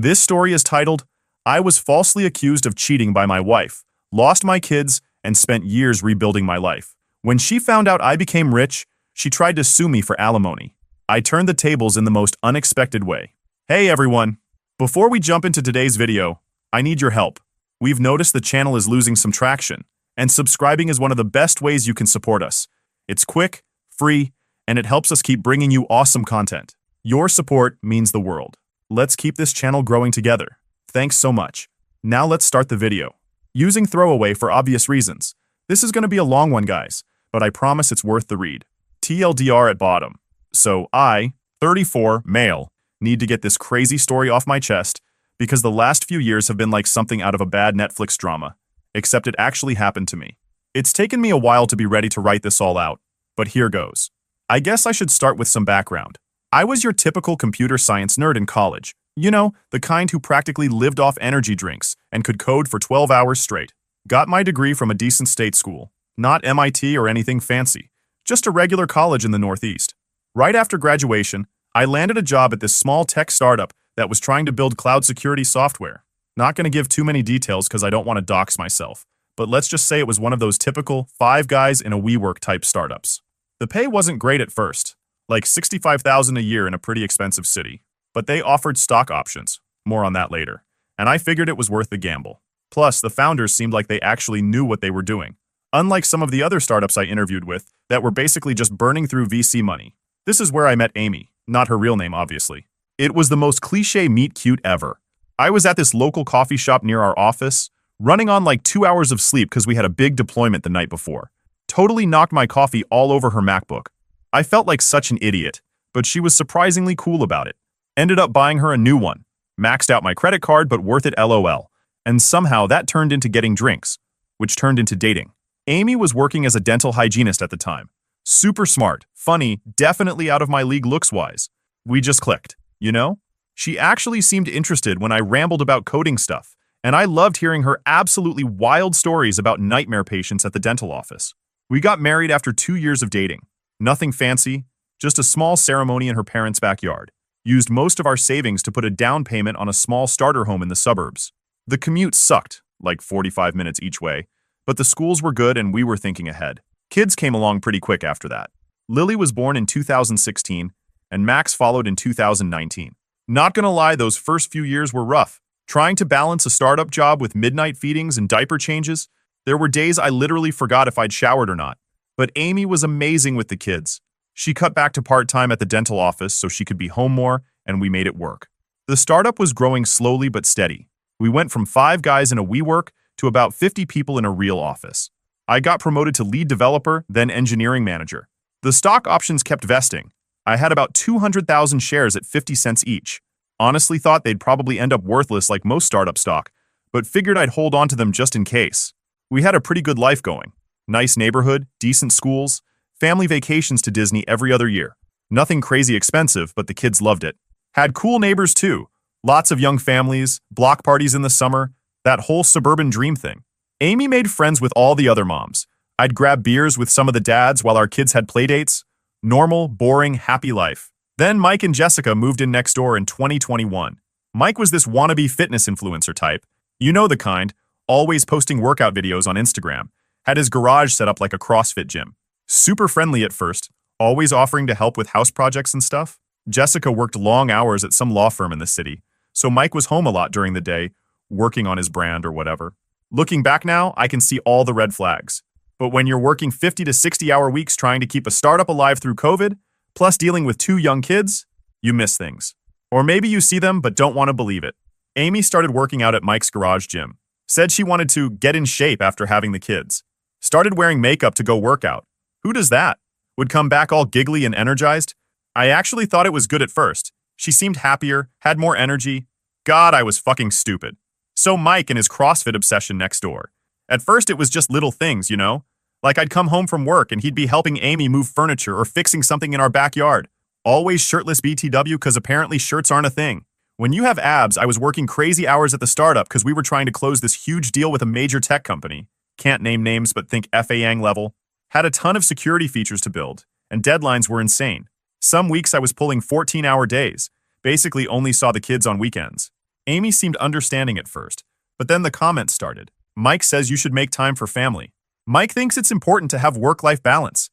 This story is titled, I Was Falsely Accused of Cheating by My Wife, Lost My Kids, and Spent Years Rebuilding My Life. When she found out I became rich, she tried to sue me for alimony. I turned the tables in the most unexpected way. Hey everyone! Before we jump into today's video, I need your help. We've noticed the channel is losing some traction, and subscribing is one of the best ways you can support us. It's quick, free, and it helps us keep bringing you awesome content. Your support means the world. Let's keep this channel growing together. Thanks so much. Now let's start the video. Using throwaway for obvious reasons. This is going to be a long one, guys, but I promise it's worth the read. TLDR at bottom. So I, 34, male, need to get this crazy story off my chest because the last few years have been like something out of a bad Netflix drama, except it actually happened to me. It's taken me a while to be ready to write this all out, but here goes. I guess I should start with some background. I was your typical computer science nerd in college. You know, the kind who practically lived off energy drinks and could code for 12 hours straight. Got my degree from a decent state school. Not MIT or anything fancy. Just a regular college in the Northeast. Right after graduation, I landed a job at this small tech startup that was trying to build cloud security software. Not going to give too many details because I don't want to dox myself, but let's just say it was one of those typical 5 guys in a WeWork type startups. The pay wasn't great at first, like $65,000 a year in a pretty expensive city, but they offered stock options. More on that later. And I figured it was worth the gamble. Plus, the founders seemed like they actually knew what they were doing, unlike some of the other startups I interviewed with that were basically just burning through VC money. This is where I met Amy, not her real name, obviously. It was the most cliche meet cute ever. I was at this local coffee shop near our office, running on like 2 hours of sleep because we had a big deployment the night before. Totally knocked my coffee all over her MacBook. I felt like such an idiot, but she was surprisingly cool about it. Ended up buying her a new one. Maxed out my credit card, but worth it LOL. And somehow that turned into getting drinks, which turned into dating. Amy was working as a dental hygienist at the time. Super smart, funny, definitely out of my league looks-wise. We just clicked, you know? She actually seemed interested when I rambled about coding stuff, and I loved hearing her absolutely wild stories about nightmare patients at the dental office. We got married after 2 years of dating. Nothing fancy, just a small ceremony in her parents' backyard. Used most of our savings to put a down payment on a small starter home in the suburbs. The commute sucked, like 45 minutes each way, but the schools were good and we were thinking ahead. Kids came along pretty quick after that. Lily was born in 2016, and Max followed in 2019. Not gonna lie, those first few years were rough. Trying to balance a startup job with midnight feedings and diaper changes, there were days I literally forgot if I'd showered or not. But Amy was amazing with the kids. She cut back to part-time at the dental office so she could be home more, and we made it work. The startup was growing slowly but steady. We went from 5 guys in a WeWork to about 50 people in a real office. I got promoted to lead developer, then engineering manager. The stock options kept vesting. I had about 200,000 shares at 50 cents each. Honestly thought they'd probably end up worthless like most startup stock, but figured I'd hold on to them just in case. We had a pretty good life going. Nice neighborhood, decent schools, family vacations to Disney every other year. Nothing crazy expensive, but the kids loved it. Had cool neighbors too. Lots of young families, block parties in the summer, that whole suburban dream thing. Amy made friends with all the other moms. I'd grab beers with some of the dads while our kids had playdates. Normal, boring, happy life. Then Mike and Jessica moved in next door in 2021. Mike was this wannabe fitness influencer type. You know the kind, always posting workout videos on Instagram. Had his garage set up like a CrossFit gym. Super friendly at first, always offering to help with house projects and stuff. Jessica worked long hours at some law firm in the city, so Mike was home a lot during the day, working on his brand or whatever. Looking back now, I can see all the red flags. But when you're working 50 to 60-hour weeks trying to keep a startup alive through COVID, plus dealing with 2 young kids, you miss things. Or maybe you see them but don't want to believe it. Amy started working out at Mike's garage gym. Said she wanted to get in shape after having the kids. Started wearing makeup to go work out. Who does that? Would come back all giggly and energized? I actually thought it was good at first. She seemed happier, had more energy. God, I was fucking stupid. So Mike and his CrossFit obsession next door. At first it was just little things, you know? Like I'd come home from work and he'd be helping Amy move furniture or fixing something in our backyard. Always shirtless BTW because apparently shirts aren't a thing. When you have abs, I was working crazy hours at the startup because we were trying to close this huge deal with a major tech company. Can't name names but think FA-Yang level. Had a ton of security features to build, and deadlines were insane. Some weeks I was pulling 14-hour days, basically only saw the kids on weekends. Amy seemed understanding at first, but then the comments started. Mike says you should make time for family. Mike thinks it's important to have work-life balance.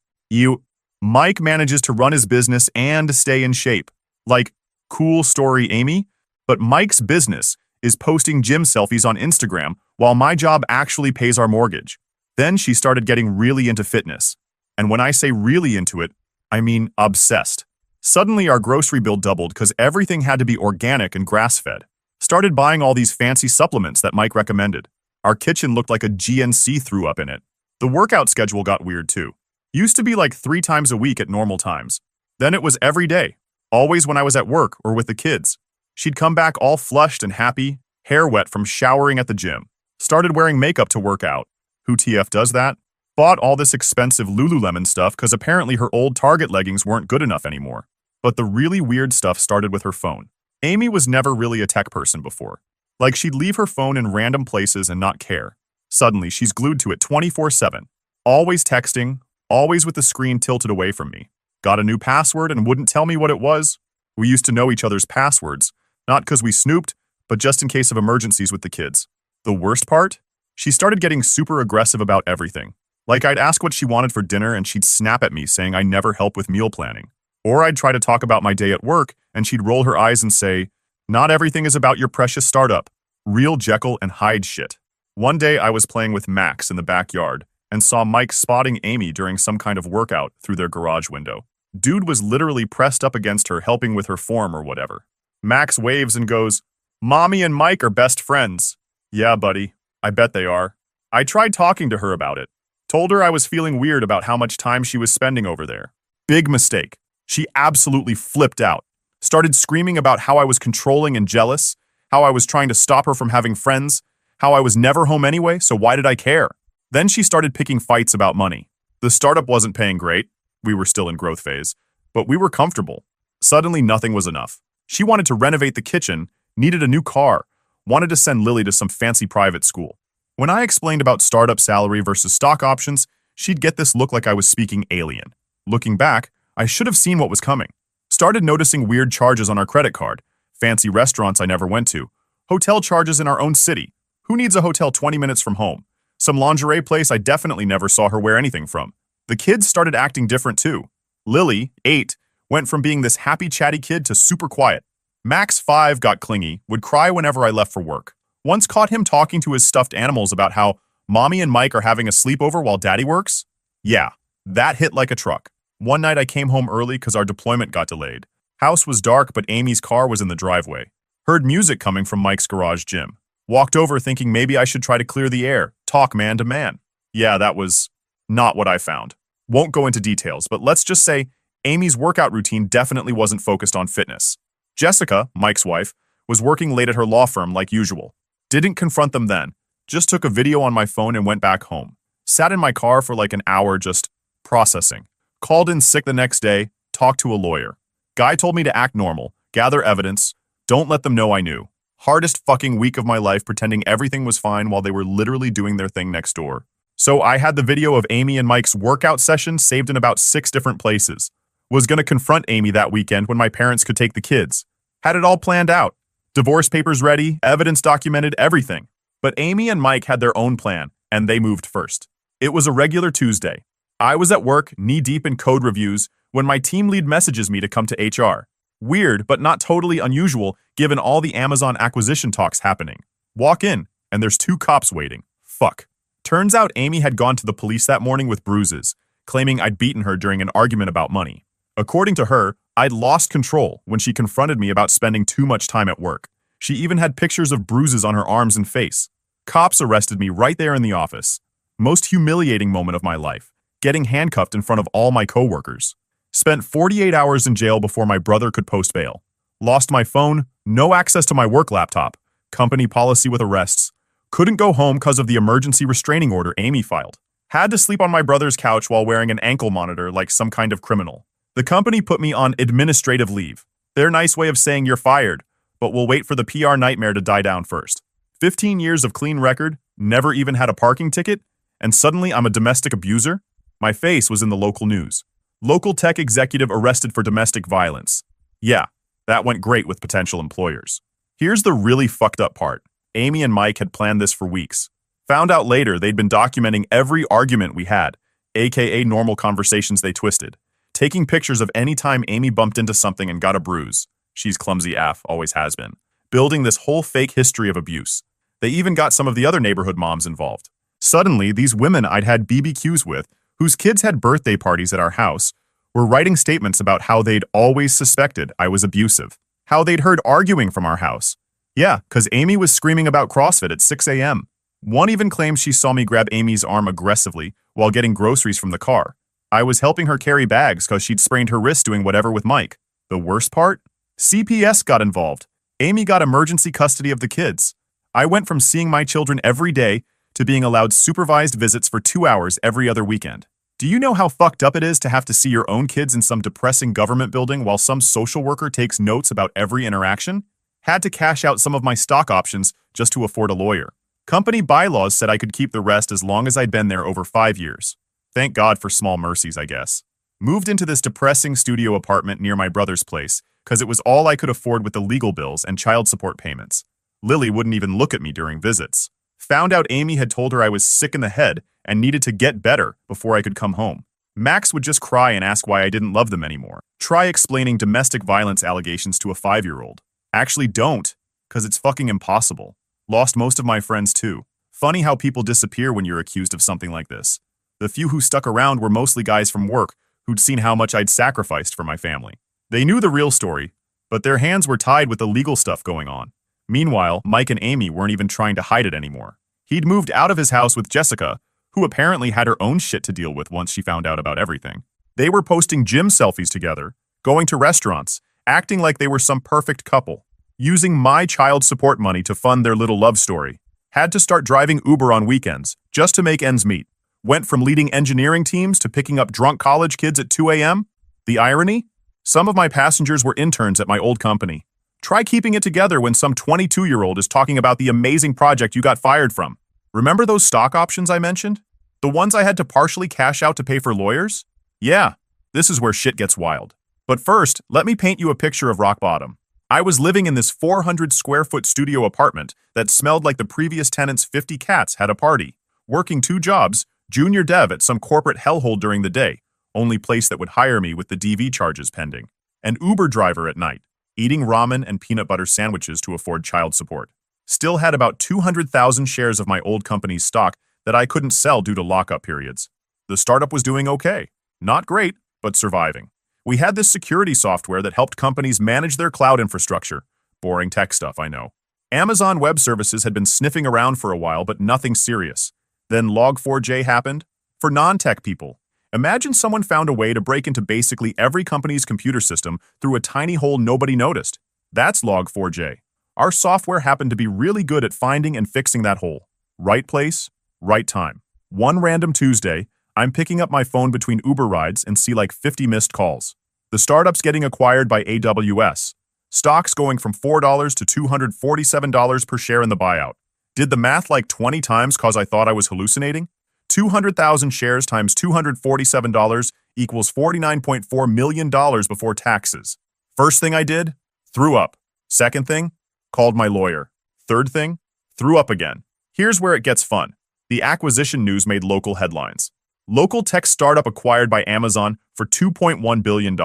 Mike manages to run his business and stay in shape. Like, cool story, Amy. But Mike's business is posting gym selfies on Instagram while my job actually pays our mortgage. Then she started getting really into fitness. And when I say really into it, I mean obsessed. Suddenly our grocery bill doubled because everything had to be organic and grass-fed. Started buying all these fancy supplements that Mike recommended. Our kitchen looked like a GNC threw up in it. The workout schedule got weird too. Used to be like 3 times a week at normal times. Then it was every day, always when I was at work or with the kids. She'd come back all flushed and happy, hair wet from showering at the gym. Started wearing makeup to work out. Who TF does that? Bought all this expensive Lululemon stuff because apparently her old Target leggings weren't good enough anymore. But the really weird stuff started with her phone. Amy was never really a tech person before. Like she'd leave her phone in random places and not care. Suddenly, she's glued to it 24/7. Always texting, always with the screen tilted away from me. Got a new password and wouldn't tell me what it was. We used to know each other's passwords, not because we snooped, but just in case of emergencies with the kids. The worst part? She started getting super aggressive about everything. Like I'd ask what she wanted for dinner and she'd snap at me saying I never help with meal planning. Or I'd try to talk about my day at work and she'd roll her eyes and say, "Not everything is about your precious startup." Real Jekyll and Hyde shit. One day I was playing with Max in the backyard and saw Mike spotting Amy during some kind of workout through their garage window. Dude was literally pressed up against her helping with her form or whatever. Max waves and goes, "Mommy and Mike are best friends." Yeah, buddy, I bet they are. I tried talking to her about it. Told her I was feeling weird about how much time she was spending over there. Big mistake. She absolutely flipped out. Started screaming about how I was controlling and jealous, how I was trying to stop her from having friends, how I was never home anyway, so why did I care? Then she started picking fights about money. The startup wasn't paying great. We were still in growth phase, but we were comfortable. Suddenly nothing was enough. She wanted to renovate the kitchen, needed a new car, wanted to send Lily to some fancy private school. When I explained about startup salary versus stock options, she'd get this look like I was speaking alien. Looking back, I should have seen what was coming. Started noticing weird charges on our credit card, fancy restaurants I never went to, hotel charges in our own city. Who needs a hotel 20 minutes from home? Some lingerie place I definitely never saw her wear anything from. The kids started acting different too. Lily, 8, went from being this happy chatty kid to super quiet. Max, 5, got clingy, would cry whenever I left for work. Once caught him talking to his stuffed animals about how Mommy and Mike are having a sleepover while Daddy works. Yeah, that hit like a truck. One night I came home early because our deployment got delayed. House was dark, but Amy's car was in the driveway. Heard music coming from Mike's garage gym. Walked over thinking maybe I should try to clear the air, talk man to man. Yeah, that was not what I found. Won't go into details, but let's just say Amy's workout routine definitely wasn't focused on fitness. Jessica, Mike's wife, was working late at her law firm like usual. Didn't confront them then. Just took a video on my phone and went back home. Sat in my car for like an hour just processing. Called in sick the next day, talked to a lawyer. Guy told me to act normal, gather evidence, don't let them know I knew. Hardest fucking week of my life pretending everything was fine while they were literally doing their thing next door. So I had the video of Amy and Mike's workout session saved in about 6 different places. Was gonna confront Amy that weekend when my parents could take the kids. Had it all planned out. Divorce papers ready, evidence documented, everything. But Amy and Mike had their own plan, and they moved first. It was a regular Tuesday. I was at work, knee-deep in code reviews, when my team lead messages me to come to HR. Weird, but not totally unusual, given all the Amazon acquisition talks happening. Walk in, and there's 2 cops waiting. Fuck. Turns out Amy had gone to the police that morning with bruises, claiming I'd beaten her during an argument about money. According to her, I'd lost control when she confronted me about spending too much time at work. She even had pictures of bruises on her arms and face. Cops arrested me right there in the office. Most humiliating moment of my life. Getting handcuffed in front of all my coworkers. Spent 48 hours in jail before my brother could post bail. Lost my phone, no access to my work laptop. Company policy with arrests. Couldn't go home because of the emergency restraining order Amy filed. Had to sleep on my brother's couch while wearing an ankle monitor like some kind of criminal. The company put me on administrative leave. Their nice way of saying you're fired, but we'll wait for the PR nightmare to die down first. 15 years of clean record, never even had a parking ticket, and suddenly I'm a domestic abuser? My face was in the local news. Local tech executive arrested for domestic violence. Yeah, that went great with potential employers. Here's the really fucked up part. Amy and Mike had planned this for weeks. Found out later they'd been documenting every argument we had, aka normal conversations they twisted. Taking pictures of any time Amy bumped into something and got a bruise. She's clumsy AF, always has been. Building this whole fake history of abuse. They even got some of the other neighborhood moms involved. Suddenly, these women I'd had BBQs with, whose kids had birthday parties at our house, were writing statements about how they'd always suspected I was abusive. How they'd heard arguing from our house. Yeah, 'cause Amy was screaming about CrossFit at 6 a.m. One even claims she saw me grab Amy's arm aggressively while getting groceries from the car. I was helping her carry bags 'cause she'd sprained her wrist doing whatever with Mike. The worst part? CPS got involved. Amy got emergency custody of the kids. I went from seeing my children every day to being allowed supervised visits for 2 hours every other weekend. Do you know how fucked up it is to have to see your own kids in some depressing government building while some social worker takes notes about every interaction? Had to cash out some of my stock options just to afford a lawyer. Company bylaws said I could keep the rest as long as I'd been there over 5 years. Thank God for small mercies, I guess. Moved into this depressing studio apartment near my brother's place, 'cause it was all I could afford with the legal bills and child support payments. Lily wouldn't even look at me during visits. Found out Amy had told her I was sick in the head and needed to get better before I could come home. Max would just cry and ask why I didn't love them anymore. Try explaining domestic violence allegations to a 5-year-old. Actually don't, 'cause it's fucking impossible. Lost most of my friends too. Funny how people disappear when you're accused of something like this. The few who stuck around were mostly guys from work who'd seen how much I'd sacrificed for my family. They knew the real story, but their hands were tied with the legal stuff going on. Meanwhile, Mike and Amy weren't even trying to hide it anymore. He'd moved out of his house with Jessica, who apparently had her own shit to deal with once she found out about everything. They were posting gym selfies together, going to restaurants, acting like they were some perfect couple, using my child support money to fund their little love story. Had to start driving Uber on weekends, just to make ends meet. Went from leading engineering teams to picking up drunk college kids at 2 a.m. The irony? Some of my passengers were interns at my old company. Try keeping it together when some 22-year-old is talking about the amazing project you got fired from. Remember those stock options I mentioned? The ones I had to partially cash out to pay for lawyers? Yeah, this is where shit gets wild. But first, let me paint you a picture of rock bottom. I was living in this 400-square-foot studio apartment that smelled like the previous tenant's 50 cats had a party. Working 2 jobs, junior dev at some corporate hellhole during the day, only place that would hire me with the DV charges pending. An Uber driver at night, eating ramen and peanut butter sandwiches to afford child support. Still had about 200,000 shares of my old company's stock that I couldn't sell due to lockup periods. The startup was doing okay. Not great, but surviving. We had this security software that helped companies manage their cloud infrastructure. Boring tech stuff, I know. Amazon Web Services had been sniffing around for a while, but nothing serious. Then Log4j happened. For non-tech people, imagine someone found a way to break into basically every company's computer system through a tiny hole nobody noticed. That's Log4j. Our software happened to be really good at finding and fixing that hole. Right place, right time. One random Tuesday, I'm picking up my phone between Uber rides and see like 50 missed calls. The startup's getting acquired by AWS. Stocks going from $4 to $247 per share in the buyout. Did the math like 20 times cause I thought I was hallucinating? 200,000 shares times $247 equals $49.4 million before taxes. First thing I did? Threw up. Second thing? Called my lawyer. Third thing? Threw up again. Here's where it gets fun. The acquisition news made local headlines. Local tech startup acquired by Amazon for $2.1 billion.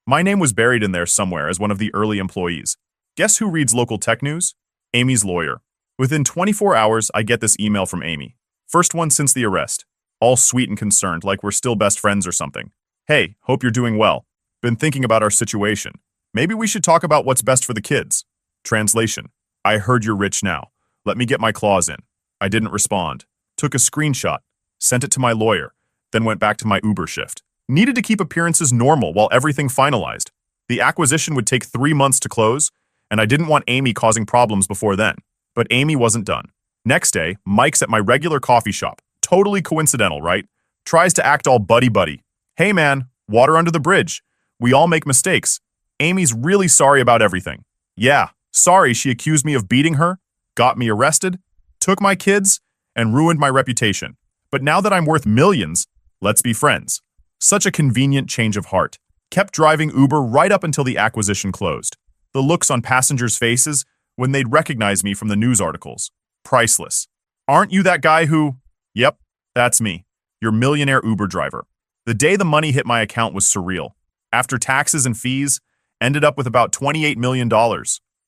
My name was buried in there somewhere as one of the early employees. Guess who reads local tech news? Amy's lawyer. Within 24 hours, I get this email from Amy. First one since the arrest. All sweet and concerned, like we're still best friends or something. Hey, hope you're doing well. Been thinking about our situation. Maybe we should talk about what's best for the kids. Translation. I heard you're rich now. Let me get my claws in. I didn't respond. Took a screenshot. Sent it to my lawyer. Then went back to my Uber shift. Needed to keep appearances normal while everything finalized. The acquisition would take 3 months to close, and I didn't want Amy causing problems before then. But Amy wasn't done. Next day, Mike's at my regular coffee shop. Totally coincidental, right? Tries to act all buddy-buddy. Hey man, water under the bridge. We all make mistakes. Amy's really sorry about everything. Yeah, sorry she accused me of beating her, got me arrested, took my kids, and ruined my reputation. But now that I'm worth millions, let's be friends. Such a convenient change of heart. Kept driving Uber right up until the acquisition closed. The looks on passengers' faces when they'd recognize me from the news articles. Priceless. Aren't you that guy who... Yep, that's me. Your millionaire Uber driver. The day the money hit my account was surreal. After taxes and fees, ended up with about $28 million.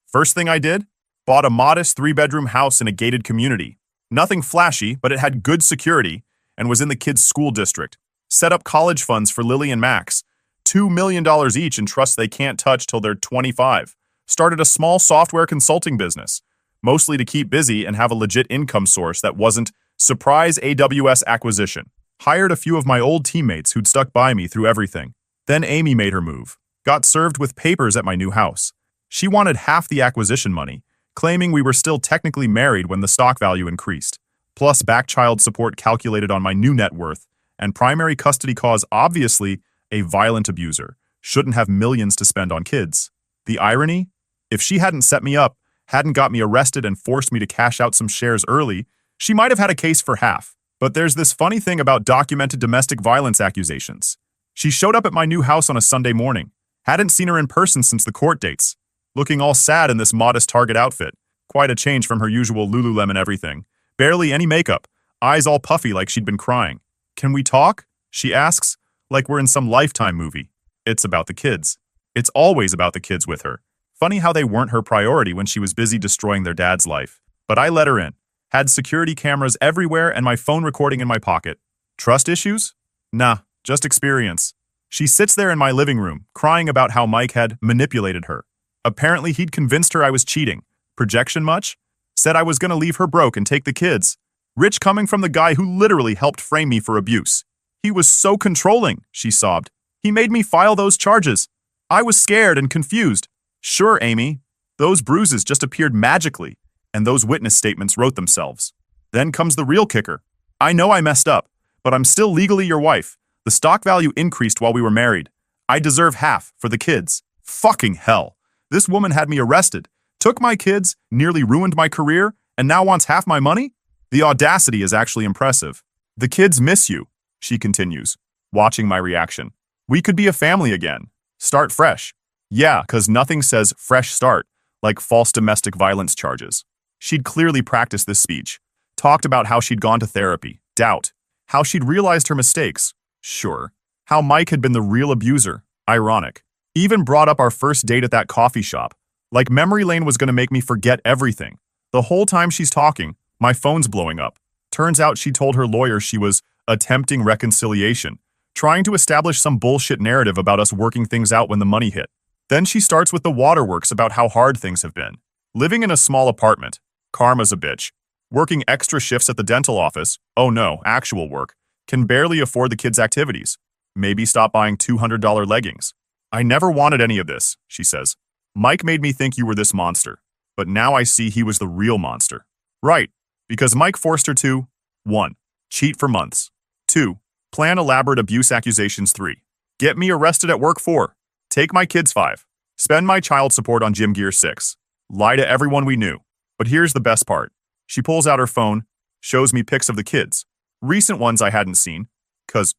First thing I did? Bought a modest 3-bedroom house in a gated community. Nothing flashy, but it had good security and was in the kids' school district. Set up college funds for Lily and Max. $2 million each in trusts they can't touch till they're 25. Started a small software consulting business, mostly to keep busy and have a legit income source that wasn't surprise AWS acquisition. Hired a few of my old teammates who'd stuck by me through everything. Then Amy made her move. Got served with papers at my new house. She wanted half the acquisition money, claiming we were still technically married when the stock value increased. Plus back child support calculated on my new net worth, and primary custody cause obviously a violent abuser. Shouldn't have millions to spend on kids. The irony? If she hadn't set me up, hadn't got me arrested and forced me to cash out some shares early, she might have had a case for half. But there's this funny thing about documented domestic violence accusations. She showed up at my new house on a Sunday morning. Hadn't seen her in person since the court dates. Looking all sad in this modest Target outfit. Quite a change from her usual Lululemon everything. Barely any makeup. Eyes all puffy like she'd been crying. Can we talk? She asks, like we're in some Lifetime movie. It's about the kids. It's always about the kids with her. Funny how they weren't her priority when she was busy destroying their dad's life. But I let her in. Had security cameras everywhere and my phone recording in my pocket. Trust issues? Nah, just experience. She sits there in my living room, crying about how Mike had manipulated her. Apparently he'd convinced her I was cheating. Projection much? Said I was gonna leave her broke and take the kids. Rich coming from the guy who literally helped frame me for abuse. He was so controlling, she sobbed. He made me file those charges. I was scared and confused. Sure, Amy. Those bruises just appeared magically, and those witness statements wrote themselves. Then comes the real kicker. I know I messed up, but I'm still legally your wife. The stock value increased while we were married. I deserve half for the kids. Fucking hell. This woman had me arrested, took my kids, nearly ruined my career, and now wants half my money? The audacity is actually impressive. The kids miss you, she continues, watching my reaction. We could be a family again. Start fresh. Yeah, 'cause nothing says fresh start like false domestic violence charges. She'd clearly practiced this speech. Talked about how she'd gone to therapy. Doubt. How she'd realized her mistakes. Sure. How Mike had been the real abuser. Ironic. Even brought up our first date at that coffee shop. Like memory lane was gonna make me forget everything. The whole time she's talking, my phone's blowing up. Turns out she told her lawyer she was attempting reconciliation, trying to establish some bullshit narrative about us working things out when the money hit. Then she starts with the waterworks about how hard things have been. Living in a small apartment. Karma's a bitch. Working extra shifts at the dental office. Oh no, actual work. Can barely afford the kids' activities. Maybe stop buying $200 leggings. I never wanted any of this, she says. Mike made me think you were this monster. But now I see he was the real monster. Right, because Mike forced her to 1. Cheat for months. 2. Plan elaborate abuse accusations. 3. Get me arrested at work. 4. Take my kids. 5. Spend my child support on gym gear. 6. Lie to everyone we knew. But here's the best part. She pulls out her phone, shows me pics of the kids. Recent ones I hadn't seen, 'cause,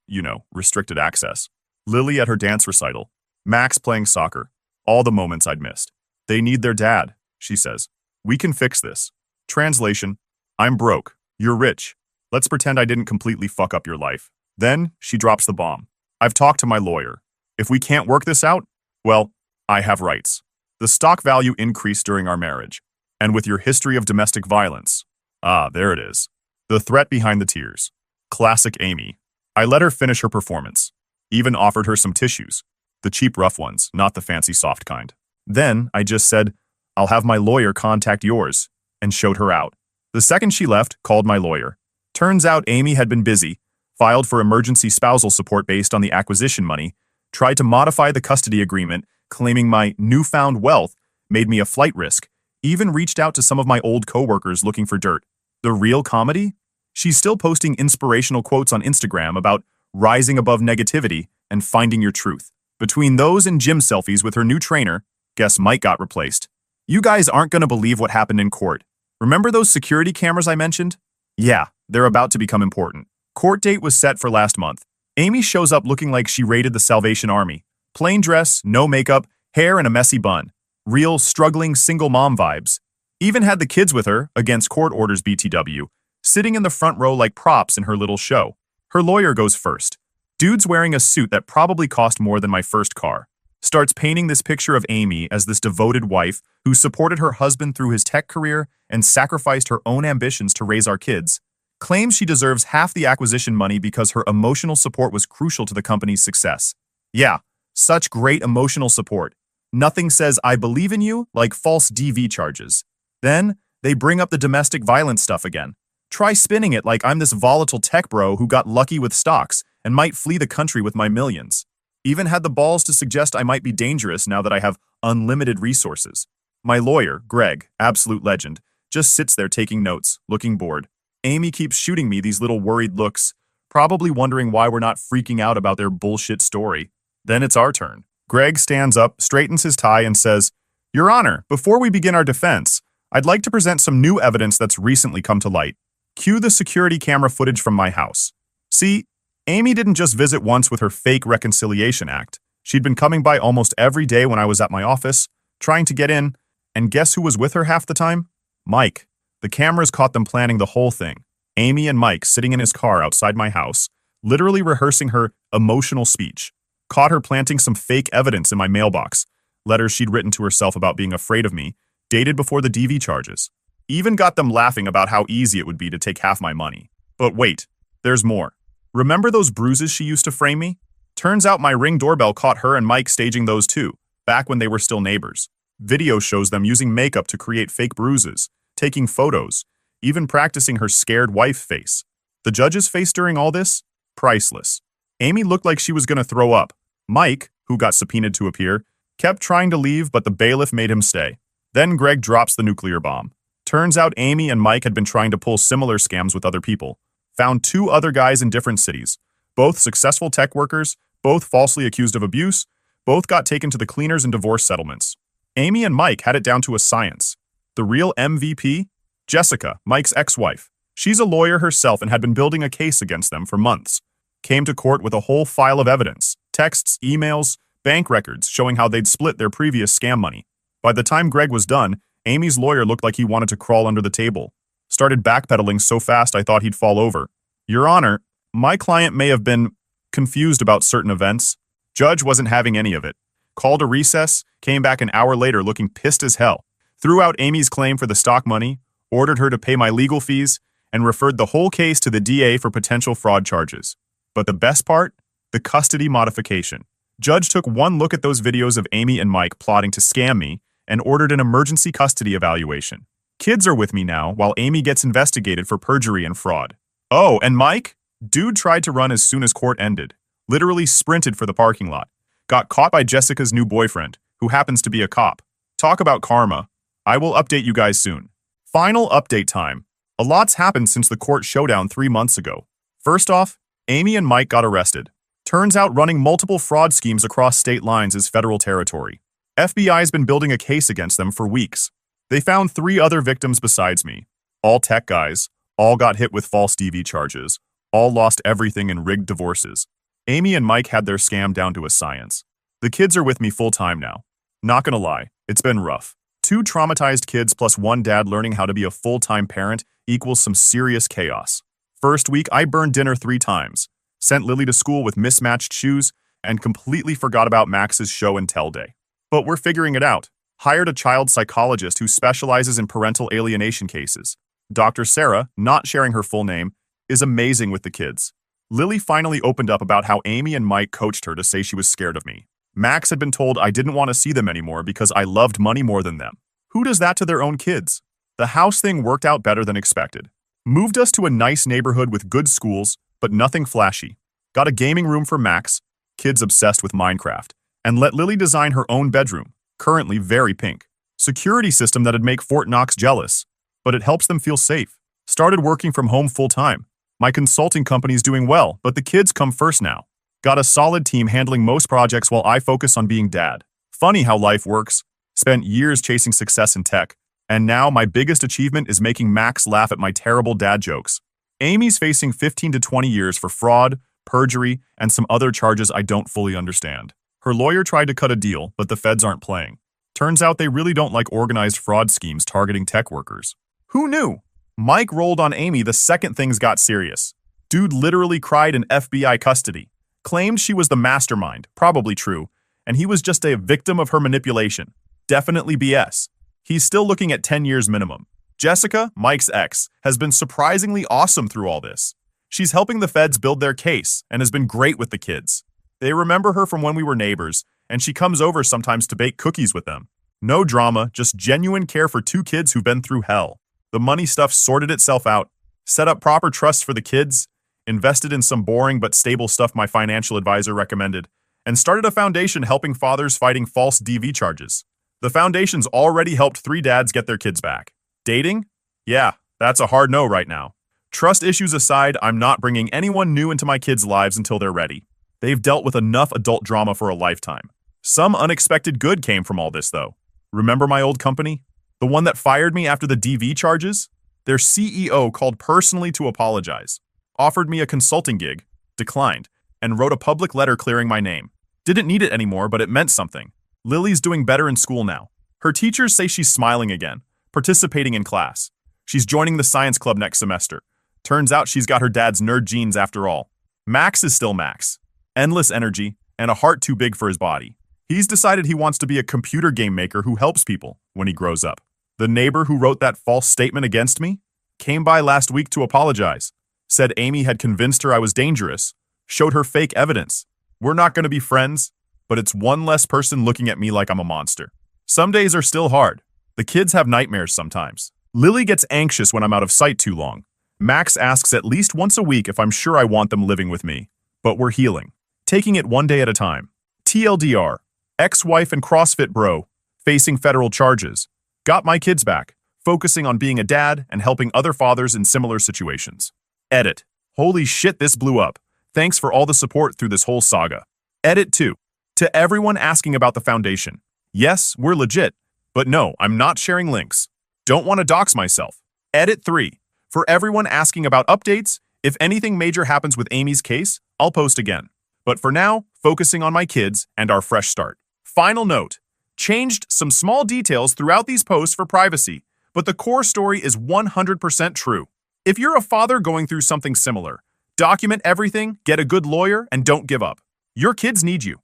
restricted access. Lily at her dance recital. Max playing soccer. All the moments I'd missed. They need their dad, she says. We can fix this. Translation, I'm broke. You're rich. Let's pretend I didn't completely fuck up your life. Then she drops the bomb. I've talked to my lawyer. If we can't work this out, well, I have rights. The stock value increased during our marriage. And with your history of domestic violence. Ah, there it is. The threat behind the tears. Classic Amy. I let her finish her performance. Even offered her some tissues. The cheap rough ones, not the fancy soft kind. Then I just said, I'll have my lawyer contact yours, and showed her out. The second she left, called my lawyer. Turns out Amy had been busy, filed for emergency spousal support based on the acquisition money, tried to modify the custody agreement, claiming my newfound wealth made me a flight risk, even reached out to some of my old coworkers looking for dirt. The real comedy? She's still posting inspirational quotes on Instagram about rising above negativity and finding your truth. Between those and gym selfies with her new trainer, guess Mike got replaced. You guys aren't gonna believe what happened in court. Remember those security cameras I mentioned? Yeah, they're about to become important. Court date was set for last month. Amy shows up looking like she raided the Salvation Army. Plain dress, no makeup, hair and a messy bun. Real, struggling single mom vibes. Even had the kids with her, against court orders BTW, sitting in the front row like props in her little show. Her lawyer goes first. Dude's wearing a suit that probably cost more than my first car. Starts painting this picture of Amy as this devoted wife who supported her husband through his tech career and sacrificed her own ambitions to raise our kids. Claims she deserves half the acquisition money because her emotional support was crucial to the company's success. Yeah, such great emotional support. Nothing says I believe in you like false DV charges. Then, they bring up the domestic violence stuff again. Try spinning it like I'm this volatile tech bro who got lucky with stocks and might flee the country with my millions. Even had the balls to suggest I might be dangerous now that I have unlimited resources. My lawyer, Greg, absolute legend, just sits there taking notes, looking bored. Amy keeps shooting me these little worried looks, probably wondering why we're not freaking out about their bullshit story. Then it's our turn. Greg stands up, straightens his tie, and says, "Your Honor, before we begin our defense, I'd like to present some new evidence that's recently come to light. Cue the security camera footage from my house." See, Amy didn't just visit once with her fake reconciliation act. She'd been coming by almost every day when I was at my office, trying to get in, and guess who was with her half the time? Mike. The cameras caught them planning the whole thing. Amy and Mike sitting in his car outside my house, literally rehearsing her emotional speech. Caught her planting some fake evidence in my mailbox, letters she'd written to herself about being afraid of me, dated before the DV charges. Even got them laughing about how easy it would be to take half my money. But wait, there's more. Remember those bruises she used to frame me? Turns out my Ring doorbell caught her and Mike staging those too, back when they were still neighbors. Video shows them using makeup to create fake bruises, taking photos, even practicing her scared wife face. The judge's face during all this? Priceless. Amy looked like she was gonna throw up. Mike, who got subpoenaed to appear, kept trying to leave, but the bailiff made him stay. Then Greg drops the nuclear bomb. Turns out Amy and Mike had been trying to pull similar scams with other people. Found 2 other guys in different cities, both successful tech workers, both falsely accused of abuse, both got taken to the cleaners and divorce settlements. Amy and Mike had it down to a science. The real MVP? Jessica, Mike's ex-wife. She's a lawyer herself and had been building a case against them for months. Came to court with a whole file of evidence, texts, emails, bank records showing how they'd split their previous scam money. By the time Greg was done, Amy's lawyer looked like he wanted to crawl under the table. Started backpedaling so fast I thought he'd fall over. Your Honor, my client may have been confused about certain events. Judge wasn't having any of it. Called a recess, came back an hour later looking pissed as hell. Threw out Amy's claim for the stock money, ordered her to pay my legal fees, and referred the whole case to the DA for potential fraud charges. But the best part? The custody modification. Judge took one look at those videos of Amy and Mike plotting to scam me and ordered an emergency custody evaluation. Kids are with me now while Amy gets investigated for perjury and fraud. Oh, and Mike? Dude tried to run as soon as court ended. Literally sprinted for the parking lot. Got caught by Jessica's new boyfriend, who happens to be a cop. Talk about karma. I will update you guys soon. Final update time. A lot's happened since the court showdown 3 months ago. First off, Amy and Mike got arrested. Turns out running multiple fraud schemes across state lines is federal territory. FBI's been building a case against them for weeks. They found 3 other victims besides me. All tech guys, all got hit with false DV charges, all lost everything in rigged divorces. Amy and Mike had their scam down to a science. The kids are with me full-time now. Not gonna lie, it's been rough. 2 traumatized kids plus 1 dad learning how to be a full-time parent equals some serious chaos. First week, I burned dinner 3 times, sent Lily to school with mismatched shoes, and completely forgot about Max's show and tell day. But we're figuring it out. Hired a child psychologist who specializes in parental alienation cases. Dr. Sarah, not sharing her full name, is amazing with the kids. Lily finally opened up about how Amy and Mike coached her to say she was scared of me. Max had been told I didn't want to see them anymore because I loved money more than them. Who does that to their own kids? The house thing worked out better than expected. Moved us to a nice neighborhood with good schools, but nothing flashy. Got a gaming room for Max, kids obsessed with Minecraft, and let Lily design her own bedroom, currently very pink. Security system that'd make Fort Knox jealous, but it helps them feel safe. Started working from home full-time. My consulting company's doing well, but the kids come first now. Got a solid team handling most projects while I focus on being dad. Funny how life works. Spent years chasing success in tech, and now my biggest achievement is making Max laugh at my terrible dad jokes. Amy's facing 15 to 20 years for fraud, perjury, and some other charges I don't fully understand. Her lawyer tried to cut a deal, but the feds aren't playing. Turns out they really don't like organized fraud schemes targeting tech workers. Who knew? Mike rolled on Amy the second things got serious. Dude literally cried in FBI custody. Claimed she was the mastermind, probably true, and he was just a victim of her manipulation. Definitely BS. He's still looking at 10 years minimum. Jessica, Mike's ex, has been surprisingly awesome through all this. She's helping the feds build their case and has been great with the kids. They remember her from when we were neighbors, and she comes over sometimes to bake cookies with them. No drama, just genuine care for two kids who've been through hell. The money stuff sorted itself out, set up proper trusts for the kids, invested in some boring but stable stuff my financial advisor recommended, and started a foundation helping fathers fighting false DV charges. The foundation's already helped 3 dads get their kids back. Dating? Yeah, that's a hard no right now. Trust issues aside, I'm not bringing anyone new into my kids' lives until they're ready. They've dealt with enough adult drama for a lifetime. Some unexpected good came from all this, though. Remember my old company? The one that fired me after the DV charges? Their CEO called personally to apologize, offered me a consulting gig, declined, and wrote a public letter clearing my name. Didn't need it anymore, but it meant something. Lily's doing better in school now. Her teachers say she's smiling again, participating in class. She's joining the science club next semester. Turns out she's got her dad's nerd genes after all. Max is still Max. Endless energy, and a heart too big for his body. He's decided he wants to be a computer game maker who helps people when he grows up. The neighbor who wrote that false statement against me came by last week to apologize. Said Amy had convinced her I was dangerous. Showed her fake evidence. We're not going to be friends, but it's one less person looking at me like I'm a monster. Some days are still hard. The kids have nightmares sometimes. Lily gets anxious when I'm out of sight too long. Max asks at least once a week if I'm sure I want them living with me. But we're healing. Taking it one day at a time. TLDR. Ex-wife and CrossFit bro. Facing federal charges. Got my kids back. Focusing on being a dad and helping other fathers in similar situations. Edit. Holy shit, this blew up. Thanks for all the support through this whole saga. Edit 2. To everyone asking about the foundation. Yes, we're legit. But no, I'm not sharing links. Don't want to dox myself. Edit 3. For everyone asking about updates, if anything major happens with Amy's case, I'll post again. But for now, focusing on my kids and our fresh start. Final note. Changed some small details throughout these posts for privacy, but the core story is 100% true. If you're a father going through something similar, document everything, get a good lawyer, and don't give up. Your kids need you.